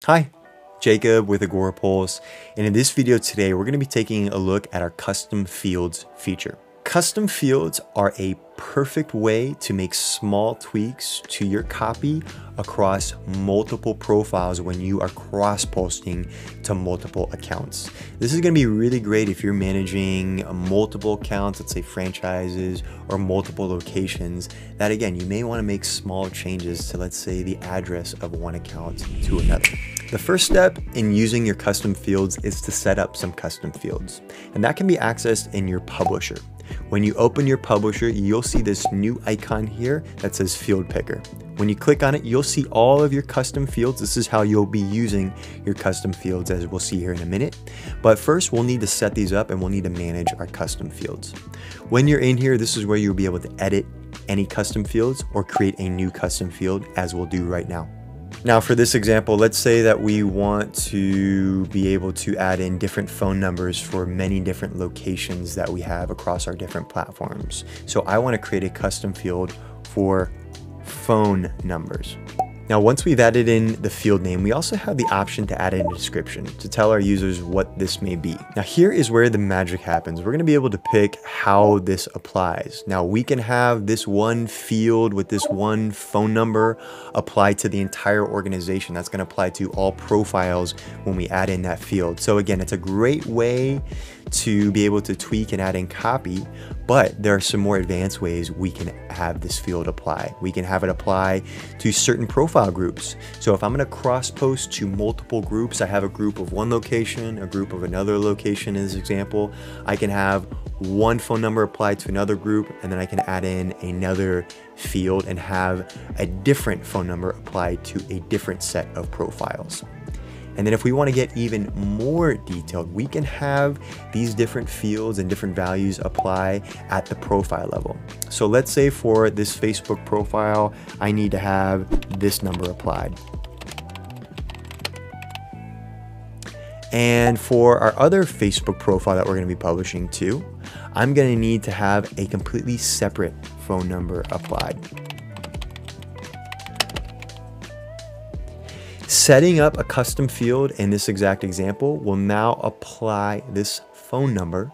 Hi, Jacob with Agorapulse, and in this video today, we're going to be taking a look at our custom fields feature. Custom fields are a perfect way to make small tweaks to your copy across multiple profiles when you are cross-posting to multiple accounts. This is going to be really great if you're managing multiple accounts, let's say franchises or multiple locations, that again, you may want to make small changes to, let's say, the address of one account to another. The first step in using your custom fields is to set up some custom fields, and that can be accessed in your publisher. When you open your publisher, you'll see this new icon here that says Field Picker. When you click on it, you'll see all of your custom fields. This is how you'll be using your custom fields, as we'll see here in a minute. But first, we'll need to set these up and we'll need to manage our custom fields. When you're in here, this is where you'll be able to edit any custom fields or create a new custom field, as we'll do right now. Now for this example, let's say that we want to be able to add in different phone numbers for many different locations that we have across our different platforms. So I want to create a custom field for phone numbers. Now, once we've added in the field name, we also have the option to add in a description to tell our users what this may be. Now, here is where the magic happens. We're going to be able to pick how this applies. Now, we can have this one field with this one phone number apply to the entire organization. That's going to apply to all profiles when we add in that field. So again, it's a great way to be able to tweak and add in copy, but there are some more advanced ways we can have this field apply. We can have it apply to certain profile groups. So if I'm going to cross post to multiple groups, I have a group of one location, a group of another location in this example, I can have one phone number applied to another group, and then I can add in another field and have a different phone number applied to a different set of profiles. And then if we want to get even more detailed, we can have these different fields and different values apply at the profile level. So let's say for this Facebook profile, I need to have this number applied. And for our other Facebook profile that we're going to be publishing to, I'm going to need to have a completely separate phone number applied. Setting up a custom field in this exact example will now apply this phone number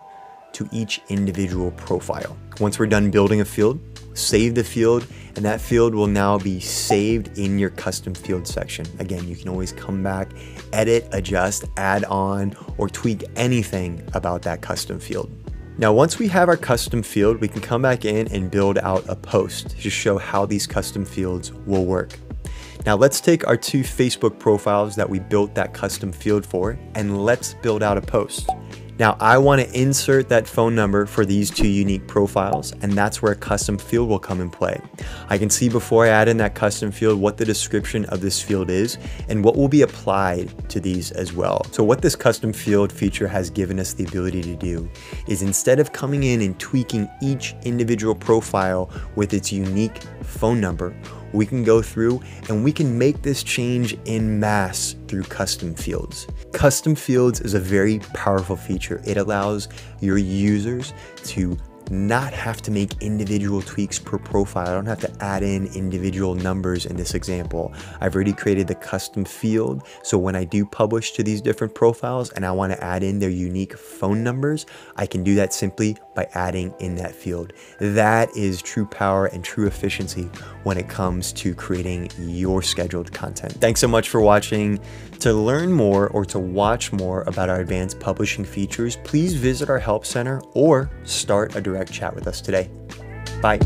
to each individual profile. Once we're done building a field, save the field, and that field will now be saved in your custom field section. Again, you can always come back, edit, adjust, add on, or tweak anything about that custom field. Now, once we have our custom field, we can come back in and build out a post to show how these custom fields will work. Now let's take our two Facebook profiles that we built that custom field for, and let's build out a post. Now I want to insert that phone number for these two unique profiles, and that's where a custom field will come in play. I can see before I add in that custom field what the description of this field is and what will be applied to these as well. So what this custom field feature has given us the ability to do is, instead of coming in and tweaking each individual profile with its unique phone number, we can go through and we can make this change in mass through custom fields. Custom fields is a very powerful feature. It allows your users to not have to make individual tweaks per profile. I don't have to add in individual numbers in this example. I've already created the custom field, so when I do publish to these different profiles and I want to add in their unique phone numbers, I can do that simply by adding in that field. That is true power and true efficiency when it comes to creating your scheduled content. Thanks so much for watching. To learn more or to watch more about our advanced publishing features, please visit our help center or start a direct chat with us today. Bye.